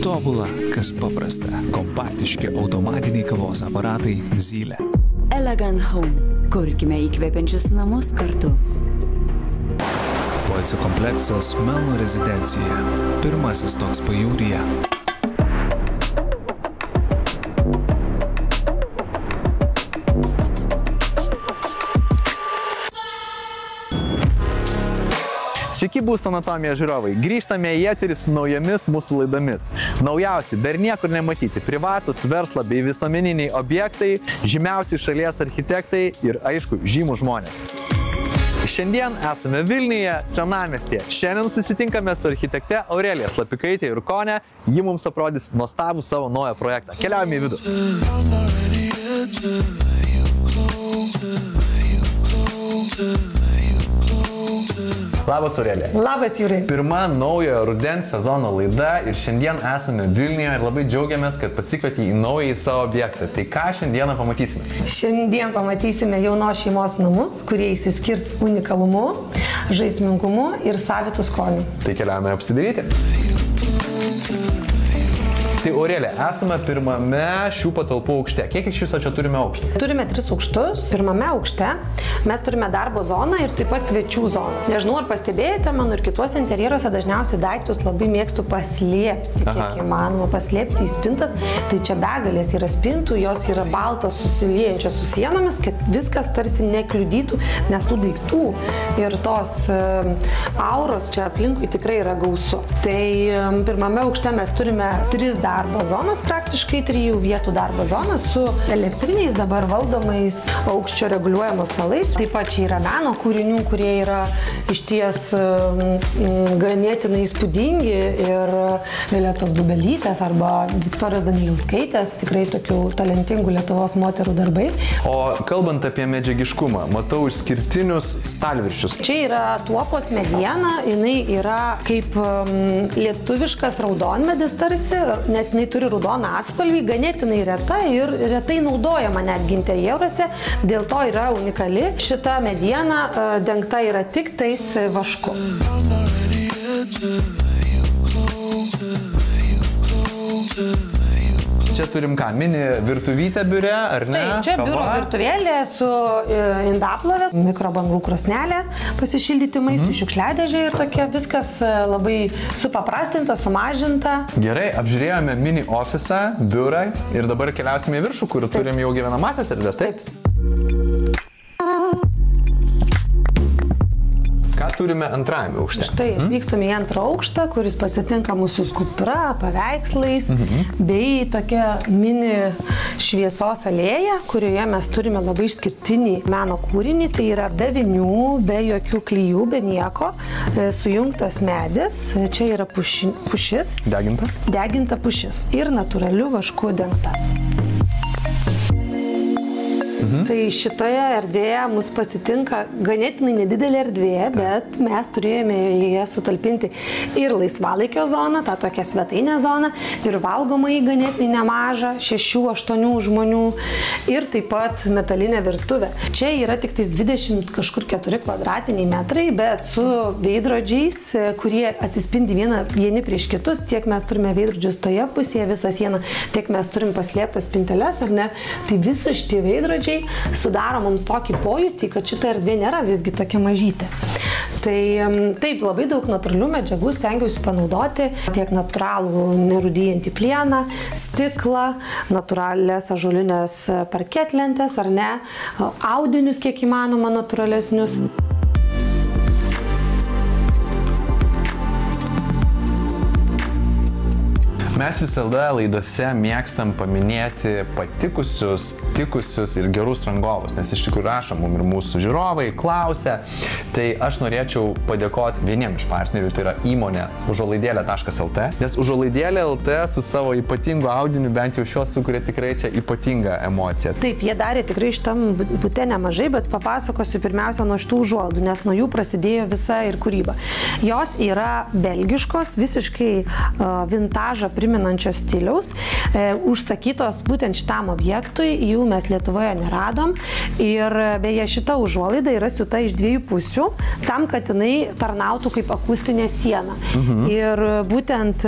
tobula, kas paprasta. Kompaktiški automatiniai kavos aparatai Zylė. Elegant Home. Kurkime įkvepiančius namus kartu. Poilsio kompleksas Melno rezidencija. Pirmasis toks pajūryje. Sveiki, Būsto anatomija žiūrovai. Grįžtame į eterį su naujomis mūsų laidomis. Naujausi, dar niekur nematyti, privatus, verslo bei visuomeniniai objektai, žymiausi šalies architektai ir, aišku, žymūs žmonės. Šiandien esame Vilniuje, senamiestyje. Šiandien susitinkame su architekte Aurelija Slapikaitė Jurkonė. Ji mums aprodys nuostabų savo naują projektą. Keliaujame į vidų. Labas, Aurelija. Labas, Jūrai. Pirma naujojo rudens sezono laida ir šiandien esame Vilniuje ir labai džiaugiamės, kad pasikvietė į naują savo objektą. Tai ką šiandieną pamatysime? Šiandien pamatysime jaunos šeimos namus, kurie išsiskirs unikalumu, žaismingumu ir savitu skoniu. Tai keliaujame apsidaryti. Tai Aurelija, esame pirmame šių patalpų aukšte. Kiek iš viso čia turime aukštų? Turime 3 aukštus. Pirmame aukšte mes turime darbo zoną ir taip pat svečių zoną. Nežinau, ar pastebėjote, mano ir kituose interjeruose dažniausiai daiktus labai mėgstu paslėpti, kiek įmanoma paslėpti į spintas. Tai čia begalės yra spintų, jos yra baltos susiliejančios su sienomis, kad viskas tarsi nekliudytų, nes tų daiktų ir tos auros čia aplinkui tikrai yra gausu. Tai pirmame aukšte mes turime 3 darbo zonas, praktiškai 3 vietų darbo zonas su elektriniais dabar valdomais aukščio reguliuojamos stalais. Taip pat čia yra meno kūrinių, kurie yra išties ganėtinai įspūdingi ir Violetos Bubelytės arba Viktorijos Daniliauskaitės, tikrai tokių talentingų Lietuvos moterų darbai. O kalbant apie medžiagiškumą, matau išskirtinius stalviršius. Čia yra tuopos mediena, jinai yra kaip lietuviškas raudonmedis tarsi, nes jinai turi raudoną atspalvį, ganėtinai reta ir retai naudojama netgi interjeruose, dėl to yra unikali. Šita mediena dengta yra tik tais vašku. Čia turim ką, mini virtuvytę biure, ar ne? Taip, čia biuro virtuvėlė su indaplovė, mikrobangų krosnelė, pasišildyti maistų, šiukšliadėžė ir tokia viskas labai supaprastinta, sumažinta. Gerai, apžiūrėjome mini ofisą, biurą ir dabar keliausime į viršų, kur turim jau gyvenamąsias erdves, taip? Ką turime antrajame aukšte? Štai, vykstame į antrą aukštą, kuris pasitinka mūsų skulptūra, paveikslais, bei tokia mini šviesos alėja, kurioje mes turime labai išskirtinį meno kūrinį. Tai yra be vinių, be jokių klijų, be nieko, sujungtas medis. Čia yra pušis. Deginta? Deginta pušis ir natūraliu vašku dengta. Tai šitoje erdvėje mus pasitinka ganėtinai nedidelė erdvė, bet mes turėjome joje sutalpinti ir laisvalaikio zoną, tą tokią svetainę zoną, ir valgomąjį ganėtinai nemažą, 6-8 žmonių, ir taip pat metalinę virtuvę. Čia yra tik tais 24 kvadratiniai metrai, bet su veidrodžiais, kurie atsispindi vieni prieš kitus, tiek mes turime veidrodžius toje pusėje, visą sieną, tiek mes turim paslėptas spinteles, ar ne? Tai visi šitie veidrodžiai sudaro mums tokį pojūtį, kad šita erdvė nėra visgi tokia mažytė. Tai taip, labai daug natūralių medžiagų stengiausi panaudoti, tiek natūralų nerūdyjantį plieną, stiklą, natūralias ąžuolinės parketlentės, ar ne, audinius kiek įmanoma natūralesnius. Mes visada laidose mėgstam paminėti patikusius, tikusius ir gerus rangovus, nes iš tikrųjų rašo mums ir mūsų žiūrovai, klausia. Tai aš norėčiau padėkoti vieniem iš partnerių, tai yra įmonė užuolaidėlė.lt, nes užuolaidėlė.lt su savo ypatingu audiniu bent jau šios sukuria tikrai čia ypatingą emociją. Taip, jie darė tikrai šitam bute nemažai, bet papasakosiu pirmiausia nuo šitų užuolaidų, nes nuo jų prasidėjo visa ir kūryba. Jos yra belgiškos, visiškai vintažą priminančio stiliaus, užsakytos būtent šitam objektui, jų mes Lietuvoje neradom ir beje šita užuolaida yra siūta iš dviejų pusių, tam, kad jinai tarnautų kaip akustinė siena. Ir būtent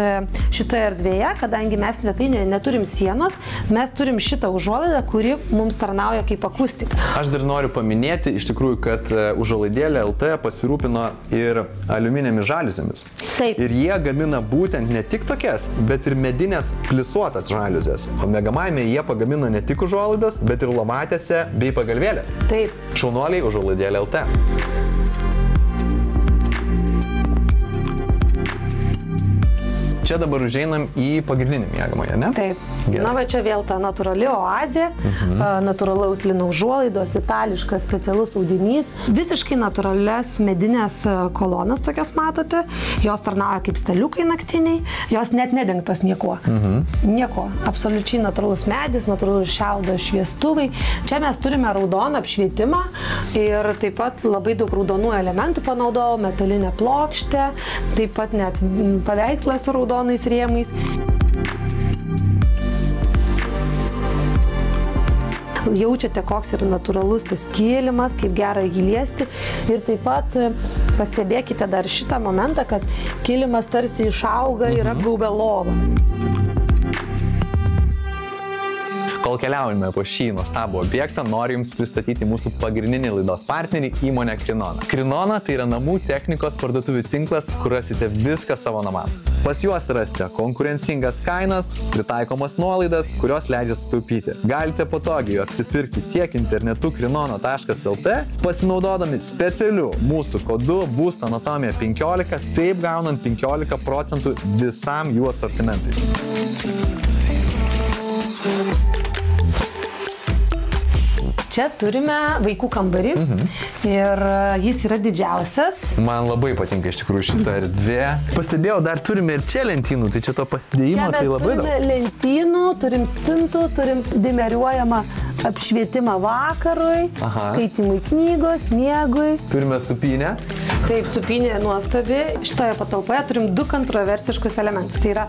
šitoje erdvėje, kadangi mes svetainėje neturim sienos, mes turim šitą užuolaidą, kuri mums tarnauja kaip akustika. Aš dar noriu paminėti iš tikrųjų, kad užuolaidėlė LT pasirūpino ir aliuminėmis žaliuzėmis. Taip. Ir jie gamina būtent ne tik tokias, bet ir medinės plisuotas žaliuzės. O Miegamajame jie pagamina ne tik užuolaidas, bet ir lovatėse bei pagalvėlės. Taip. Šaunuoliai užuolaidėlė LT. Čia dabar užeinam į pagrindinį miegamąją, ne? Taip. Gerai. Na, va čia vėl ta natūrali oazė, natūralaus lino užuolaidos, itališkas specialus audinys, visiškai natūralias medinės kolonas tokias matote, jos tarnauja kaip staliukai naktiniai, jos net nedengtos niekuo. Nieko, absoliučiai natūralus medis, natūralus šiaudo šviestuvai. Čia mes turime raudoną apšvietimą ir taip pat labai daug raudonų elementų panaudojau, metalinę plokštę, taip pat net paveikslą su raudonais rėmais. Jaučiate, koks yra natūralus tas kilimas, kaip gera jį liesti. Ir taip pat pastebėkite dar šitą momentą, kad kilimas tarsi išauga ir apgaubia lovą. Kol keliaujame po šį nuostabų objektą, noriu Jums pristatyti mūsų pagrindinį laidos partnerį įmonę Krinona. Krinona tai yra namų technikos parduotuvių tinklas, kur rasite viską savo namams. Pas juos rasite konkurencingas kainas, pritaikomas nuolaidas, kurios leidžia sutaupyti. Galite patogiai apsipirkti tiek internetu krinona.lt, pasinaudodami specialiu mūsų kodu būstanatomija 15, taip gaunant 15% visam jų asortimentui. Čia turime vaikų kambarį ir jis yra didžiausias. Man labai patinka iš tikrųjų šita erdvė. Pastebėjau, dar turime ir čia lentynų, tai čia to pasidėjimo tai labai daug. Čia mes turime lentynų, turim spintų, turim dimeriuojamą apšvietimą vakarui, skaitimui knygos, miegui. Turime supynę. Taip, supynė nuostabi. Šitoje patalpoje turim du kontroversiškus elementus. Tai yra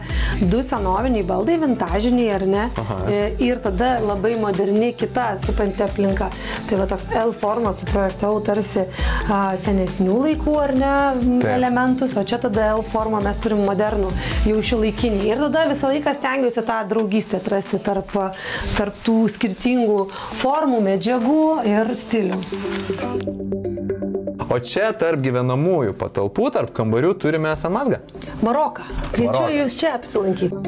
du senoviniai baldai, vintažiniai ar ne. Ir tada labai moderni kita supanti aplinka. Tai va toks L formą suprojektavau tarsi senesnių laikų ar ne elementus, o čia tada L formą mes turim modernų, jau šiuolaikinį. Ir tada visą laiką stengiausi tą draugystę atrasti tarp tų skirtingų formų, medžiagų ir stilių. O čia tarp gyvenamųjų patalpų, tarp kambarių turime sanmazgą. Maroką. Kviečiu Jūs čia apsilankyti.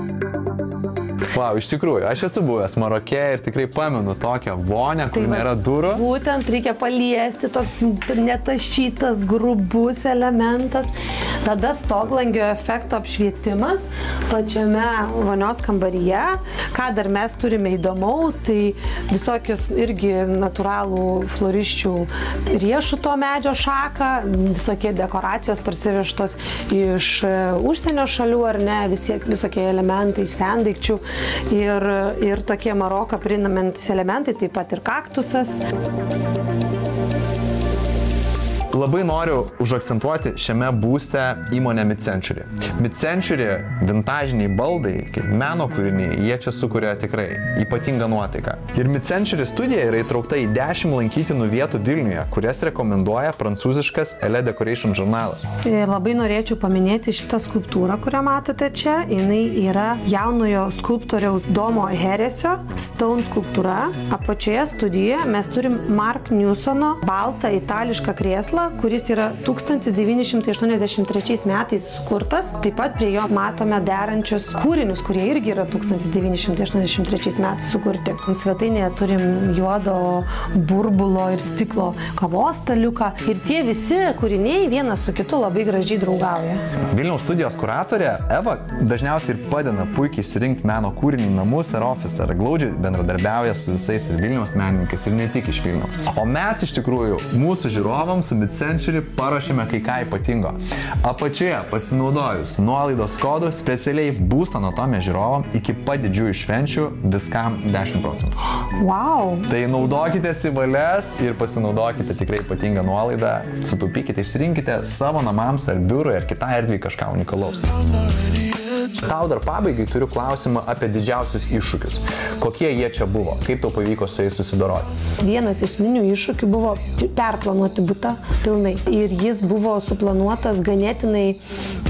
Wow, iš tikrųjų, aš esu buvęs Maroke ir tikrai pamenu tokią vonę, kur nėra durų. Būtent reikia paliesti, toks netašytas, grubus elementas. Tada stoglangio efekto apšvietimas pačiame vonios kambaryje. Ką dar mes turime įdomaus, tai visokius irgi natūralų floriščių riešuto medžio šaką, visokie dekoracijos parsivežtos iš užsienio šalių ar ne, visokie elementai iš sendaikčių. Ir tokie Maroką primenantys elementai, taip pat ir kaktusas. Labai noriu užakcentuoti šiame būste įmonę Mid-Century. Mid-Century vintažiniai baldai, kaip meno kūriniai, jie čia sukuria tikrai ypatingą nuotaiką. Ir Mid-Century studija yra įtraukta į 10 lankytinų vietų Vilniuje, kurias rekomenduoja prancūziškas Elle Decoration žurnalas. Labai norėčiau paminėti šitą skulptūrą, kurią matote čia. Jinai yra jaunojo skulptoriaus Domo Heresio Stone skulptūra. Apačioje studijoje mes turim Mark Newsono baltą itališką krėslą, kuris yra 1983 metais sukurtas. Taip pat prie jo matome derančius kūrinius, kurie irgi yra 1983 metais sukurti. Svetainėje turim juodo burbulo ir stiklo kavos staliuką. Ir tie visi kūriniai vienas su kitu labai gražiai draugauja. Vilniaus studijos kuratorė Eva dažniausiai ir padeda puikiai išsirinkti meno kūrinį namus ar ofisą, ar glaudžiai bendradarbiauja su visais ir Vilniaus menininkais, ir ne tik iš Vilniaus. O mes iš tikrųjų mūsų žiūrovams su Mid-Century paruošėme kai ką ypatingo. Apačioje pasinaudojus nuolaidos kodu specialiai būsto anatomija žiūrovam iki pat didžiųjų švenčių viskam 10%. Wow! Tai naudokitės į valias ir pasinaudokite tikrai ypatingą nuolaidą, sutaupykite, išsirinkite savo namams ar biurui ar kitai erdvei kažką unikalaus. Tau dar pabaigai turiu klausimą apie didžiausius iššūkius. Kokie jie čia buvo? Kaip tau pavyko su jais susidoroti? Vienas esminių iššūkių buvo perplanuoti butą pilnai. Ir jis buvo suplanuotas ganėtinai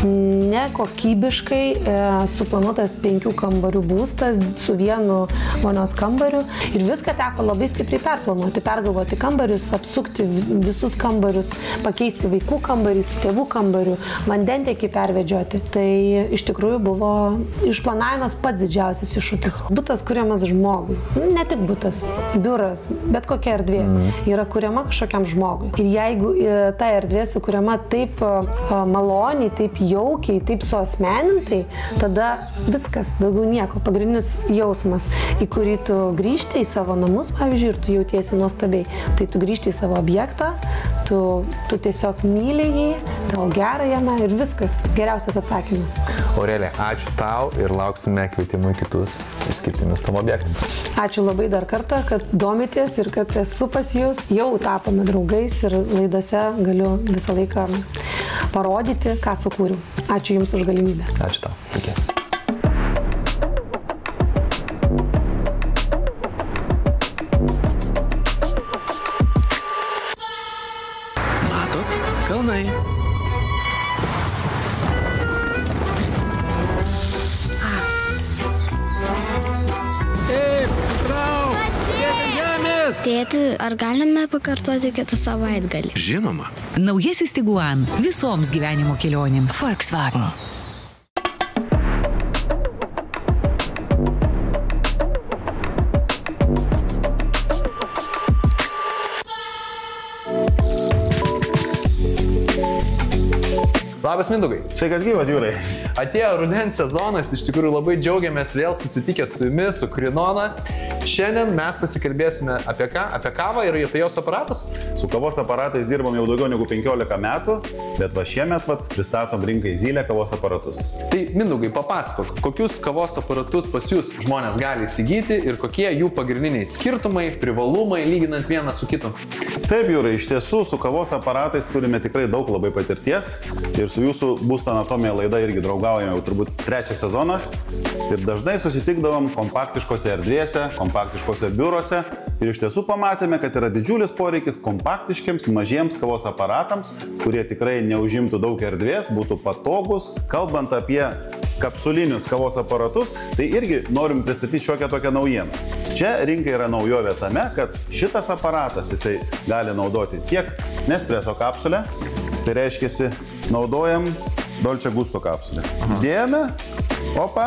nekokybiškai, suplanuotas 5 kambarių būstas su vienu vonios kambariu. Ir viską teko labai stipriai perplanuoti, pergalvoti kambarius, apsukti visus kambarius, pakeisti vaikų kambarį su tėvų kambariu, vandentiekį pervedžioti. Tai iš tikrųjų buvo išplanavimas pats didžiausias iššūkis. Butas kuriamas žmogui. Ne tik butas, biuras, bet kokia erdvė yra kuriama kažkokiam žmogui. Ir jeigu ta erdvė sukuriama taip maloniai, taip jaukiai, taip suasmenintai, tada viskas, daugiau nieko. Pagrindinis jausmas, į kurį tu grįžti į savo namus, pavyzdžiui, ir tu jautiesi nuostabiai. Tai tu grįžti į savo objektą, tu tiesiog myli jį, tau gera jame ir viskas. Geriausias atsakymas. Aurelija, ačiū tau ir lauksime kvietimų į kitus išskirtinius tavo objektus. Ačiū labai dar kartą, kad domitės ir kad esu pas jūs. Jau tapome draugais ir laidose galiu visą laiką parodyti, ką sukūriau. Ačiū Jums už galimybę. Ačiū tau. Iki. Kalnai. Tėti, ar galime pakartoti kitą savaitgalį? Žinoma. Naujasis Tiguan visoms gyvenimo kelionėms. Volkswagen. Labas Mindaugai. Sveikas gyvas, Jūrai. Atėjo rudens sezonas, iš tikrųjų labai džiaugiamės vėl susitikę su jumis, su Krinona. Šiandien mes pasikalbėsime apie ką? Apie kavą ir apie jos aparatus? Su kavos aparatais dirbam jau daugiau negu 15 metų, bet šiemet pristatom rinkai Zylė kavos aparatus. Tai Mindaugai, papasakok, kokius kavos aparatus pas jūs žmonės gali įsigyti ir kokie jų pagrindiniai skirtumai, privalumai, lyginant vieną su kitu? Taip, Jūrai, iš tiesų su kavos aparatais turime tikrai daug labai patirties ir su jūsų būsto anatomija laida irgi draugaujame jau turbūt 3 sezonas ir dažnai susitikdavom kompaktiškose erdvėse, kompaktiškose biurose ir iš tiesų pamatėme, kad yra didžiulis poreikis kompaktiškiams, mažiems kavos aparatams, kurie tikrai neužimtų daug erdvės, būtų patogus. Kalbant apie kapsulinius kavos aparatus, tai irgi norim pristatyti šiokią tokią naujieną. Čia rinkai yra naujovė tame, kad šitas aparatas jisai gali naudoti tiek Nespresso kapsulę, tai reiškiasi naudojam Dolce Gusto kapsulę. Dėjome, opa,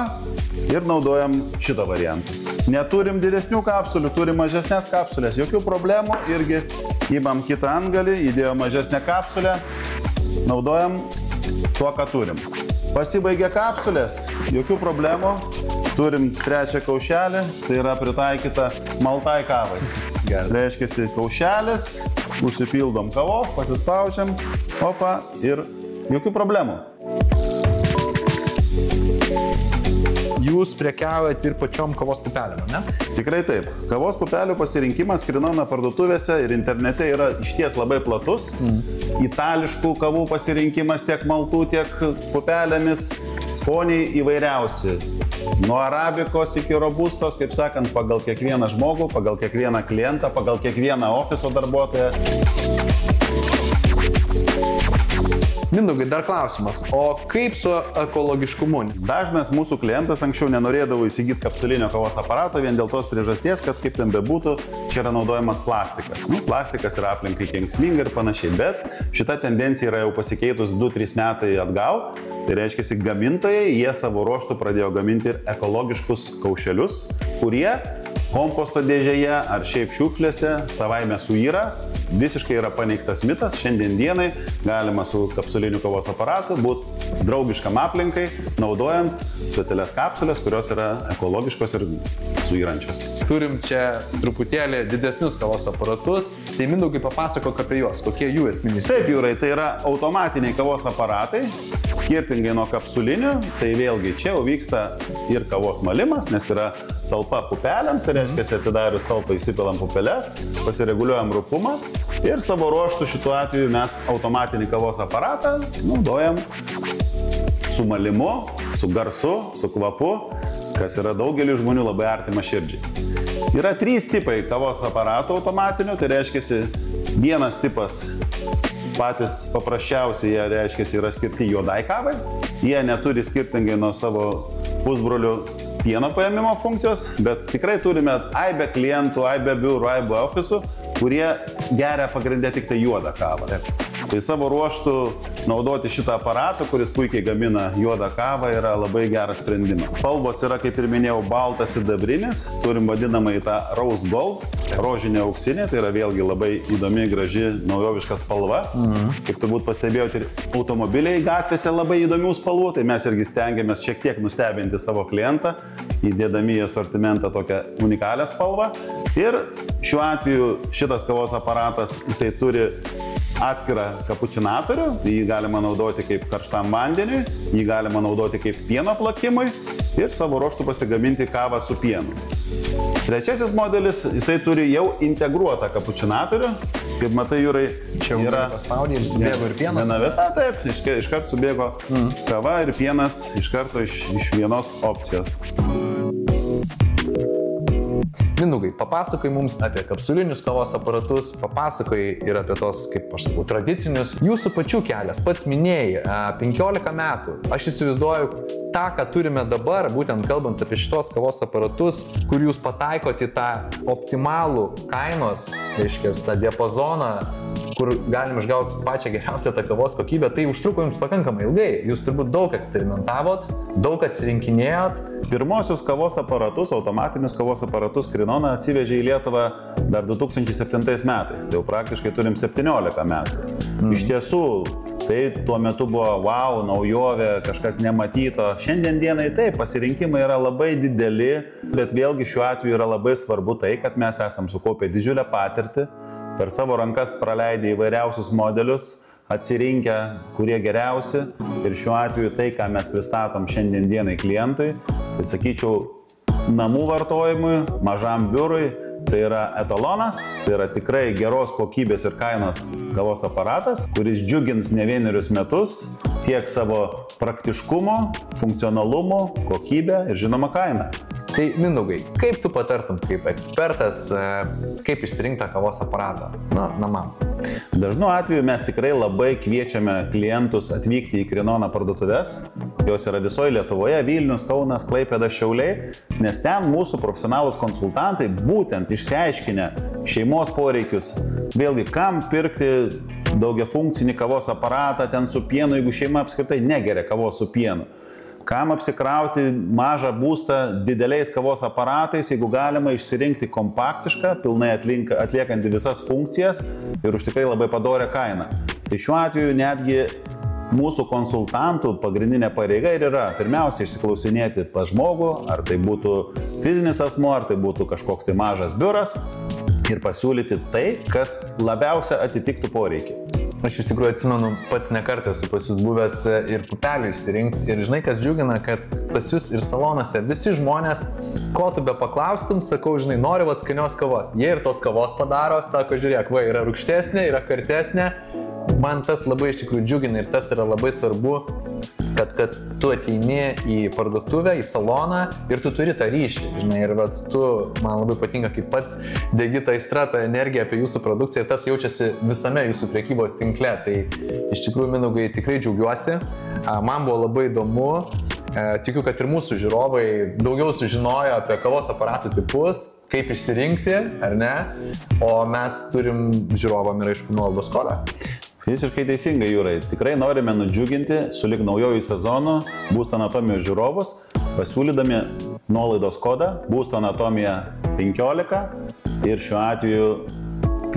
ir naudojam šitą variantą. Neturim didesnių kapsulių, turim mažesnės kapsulės, jokių problemų, irgi įmam kitą antgalį, įdėjom mažesnę kapsulę, naudojam tuo, ką turim. Pasibaigė kapsulės, jokių problemų, turim 3 kaušelį, tai yra pritaikyta maltai kavai. Reiškiasi kaušelis, užsipildom kavos, pasispaudžiam, opa, ir jokių problemų. Jūs prekiaujat ir pačiom kavos pupelėm, ne? Tikrai taip. Kavos pupelių pasirinkimas Krinona parduotuvėse ir internete yra išties labai platus. Itališkų kavų pasirinkimas tiek maltų, tiek pupelėmis. Skoniai įvairiausi. Nuo arabikos iki robustos, kaip sakant, pagal kiekvieną žmogų, pagal kiekvieną klientą, pagal kiekvieną ofiso darbuotoją. Mindaugai, dar klausimas, o kaip su ekologiškumu? Dažnas mūsų klientas anksčiau nenorėdavo įsigyti kapsulinio kavos aparato vien dėl tos priežasties, kad kaip ten bebūtų, čia yra naudojamas plastikas. Plastikas yra aplinkai kenksminga ir panašiai, bet šita tendencija yra jau pasikeitus 2-3 metai atgal. Tai reiškia, gamintojai, jie savo ruoštų pradėjo gaminti ir ekologiškus kaušelius, kurie komposto dėžėje ar šiaip šiukšlėse savaime suyra. Visiškai yra paneigtas mitas. Šiandien dienai galima su kapsuliniu kavos aparatu būti draugiškam aplinkai, naudojant specialias kapsulės, kurios yra ekologiškos ir suyrančios. Turim čia truputėlį didesnius kavos aparatus. Tai Mindaugai, papasakok apie juos, kokie jų esminiai. Taip, Jūrai, tai yra automatiniai kavos aparatai, skirtingai nuo kapsulinių. Tai vėlgi čia jau vyksta ir kavos malimas, nes yra talpa pupelėms, tai reiškia, atidarius talpą įsipilam pupeles, pasireguliuojam rupumą ir savo ruoštų šituo atveju mes automatinį kavos aparatą naudojam su malimu, su garsu, su kvapu, kas yra daugeliu žmonių labai artima širdžiai. Yra 3 tipai kavos aparatų automatinių, tai reiškia, vienas tipas patys paprasčiausiai, jie reiškia, yra skirti juodai kavai, jie neturi skirtingai nuo savo pusbrolių pieno paėmimo funkcijos, bet tikrai turime aibę klientų, aibę biurų, aibę ofisų, kurie geria pagrindę tik tai juodą kavą. Tai savo ruoštų naudoti šitą aparatą, kuris puikiai gamina juodą kavą, yra labai geras sprendimas. Spalvos yra, kaip ir minėjau, baltas ir sidabrinis. Turim vadinamąjį tą rose gold, rožinė auksinė, tai yra vėlgi labai įdomi, graži, naujoviška spalva. Kaip turbūt pastebėjote, ir automobiliai gatvėse labai įdomių spalvų, tai mes irgi stengiamės šiek tiek nustebinti savo klientą, įdėdami į asortimentą tokią unikalią spalvą. Ir šiuo atveju šitas kavos aparatas, jisai turi atskirą kapučinatorių, jį galima naudoti kaip karštam vandeniui, jį galima naudoti kaip pieno plakimui ir savo ruožtų pasigaminti kavą su pienu. Trečiasis modelis, jisai turi jau integruotą kapučinatorių, kaip matai, Jūrai, čia yra paspaudė ir subėgo ir pienas. Viena vieta, taip, iškart subėgo kava ir pienas iš karto iš vienos opcijos. Mindaugai, papasakai mums apie kapsulinius kavos aparatus, papasakai ir apie tos, kaip aš sakau, tradicinius. Jūsų pačių kelias, pats minėjai, 15 metų. Aš įsivaizduoju tą, ką turime dabar, būtent kalbant apie šitos kavos aparatus, kur jūs pataikote į tą optimalų kainos, reiškia, tą diapazoną, kur galim išgauti pačią geriausią tą kavos kokybę, tai užtruko jums pakankamai ilgai. Jūs turbūt daug eksperimentavot, daug atsirinkinėjot. Pirmosius kavos aparatus, automatinius kavos aparatus Krinona atsivežė į Lietuvą dar 2007 metais. Tai jau praktiškai turim 17 metų. Iš tiesų, tai tuo metu buvo wow, naujovė, kažkas nematyto. Šiandien dienai taip, pasirinkimai yra labai dideli, bet vėlgi šiuo atveju yra labai svarbu tai, kad mes esam sukaupę didžiulę patirtį, per savo rankas praleidę įvairiausius modelius, atsirinkę, kurie geriausi. Ir šiuo atveju tai, ką mes pristatom šiandien dienai klientui, tai sakyčiau, namų vartojimui, mažam biurui, tai yra etalonas, tai yra tikrai geros kokybės ir kainos kavos aparatas, kuris džiugins ne vienerius metus tiek savo praktiškumo, funkcionalumo, kokybę ir žinoma kainą. Tai Mindaugai, kaip tu patartum kaip ekspertas, kaip išsirinkti tą kavos aparatą? Na, namam. Dažnu atveju mes tikrai labai kviečiame klientus atvykti į Krinoną parduotuves. Jos yra visoje Lietuvoje, Vilnius, Kaunas, Klaipėda, Šiauliai, nes ten mūsų profesionalūs konsultantai būtent išsiaiškinę šeimos poreikius. Vėlgi, kam pirkti daugiafunkcinį kavos aparatą ten su pienu, jeigu šeima apskritai negeria kavos su pienu. Kam apsikrauti mažą būstą dideliais kavos aparatais, jeigu galima išsirinkti kompaktišką, pilnai atliekantį visas funkcijas ir už tikrai labai padorią kainą. Tai šiuo atveju netgi mūsų konsultantų pagrindinė pareiga ir yra pirmiausia išsiklausinėti pas žmogų, ar tai būtų fizinis asmuo, ar tai būtų kažkoks tai mažas biuras ir pasiūlyti tai, kas labiausia atitiktų poreikį. Aš iš tikrųjų atsimenu, pats nekartą esu pas jūs buvęs ir pupelių išsirinkti. Ir žinai, kas džiugina, kad pas jūs ir salonuose visi žmonės, ko tu be paklaustum, sakau, žinai, nori vat skanios kavos. Jie ir tos kavos padaro, sako, žiūrėk, va, yra rūgštesnė, yra kartesnė. Man tas labai iš tikrųjų džiugina ir tas yra labai svarbu, kad tu ateini į parduotuvę, į saloną ir tu turi tą ryšį, žinai, ir vat, tu, man labai patinka, kaip pats degi tą aistrą, tą energiją apie jūsų produkciją ir tas jaučiasi visame jūsų prekybos tinkle. Tai iš tikrųjų, Mindaugai, tikrai džiaugiuosi, man buvo labai įdomu, tikiu, kad ir mūsų žiūrovai daugiau sužinojo apie kavos aparatų tipus, kaip išsirinkti, ar ne, o mes turim žiūrovam ir aišku nuolaidos kodą. Visiškai teisingai, Jūrai. Tikrai norime nudžiuginti sulig naujojų sezonų Būsto anatomijos žiūrovus, pasiūlydami nuolaidos kodą Būsto anatomija 15 ir šiuo atveju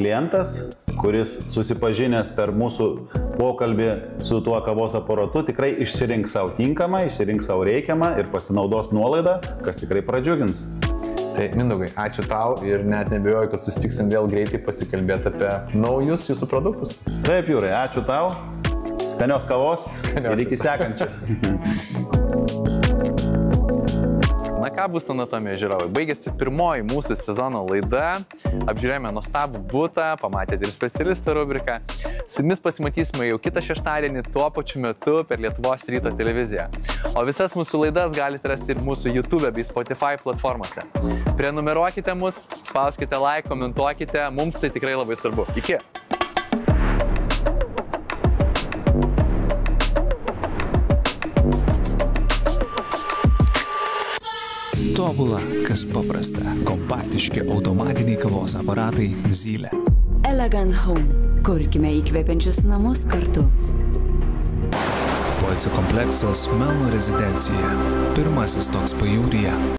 klientas, kuris susipažinęs per mūsų pokalbį su tuo kavos aparatu, tikrai išsirinks savo tinkamą, išsirinks savo reikiamą ir pasinaudos nuolaidą, kas tikrai pradžiugins. Tai Mindaugai, ačiū tau ir net nebijoju, kad susitiksim vėl greitai pasikalbėti apie naujus jūsų produktus. Taip, Jūrai, ačiū tau, skanios kavos ir iki sekančio. Na Ką būsto anatomija žiūrovai? Baigėsi pirmoji mūsų sezono laida. Apžiūrėjome nuostabų butą, pamatėte ir specialistą rubriką. Su jumis pasimatysime jau kitą šeštadienį tuo pačiu metu per Lietuvos ryto televiziją. O visas mūsų laidas galite rasti ir mūsų YouTube bei Spotify platformose. Prenumeruokite mus, spauskite like, komentuokite, mums tai tikrai labai svarbu. Iki! Tobula, kas paprasta. Kompaktiški automatiniai kavos aparatai Zylė. Elegant Home. Kurkime įkvepiančius namus kartu. Poilsio kompleksas Melno rezidencija. Pirmasis toks pajūryje.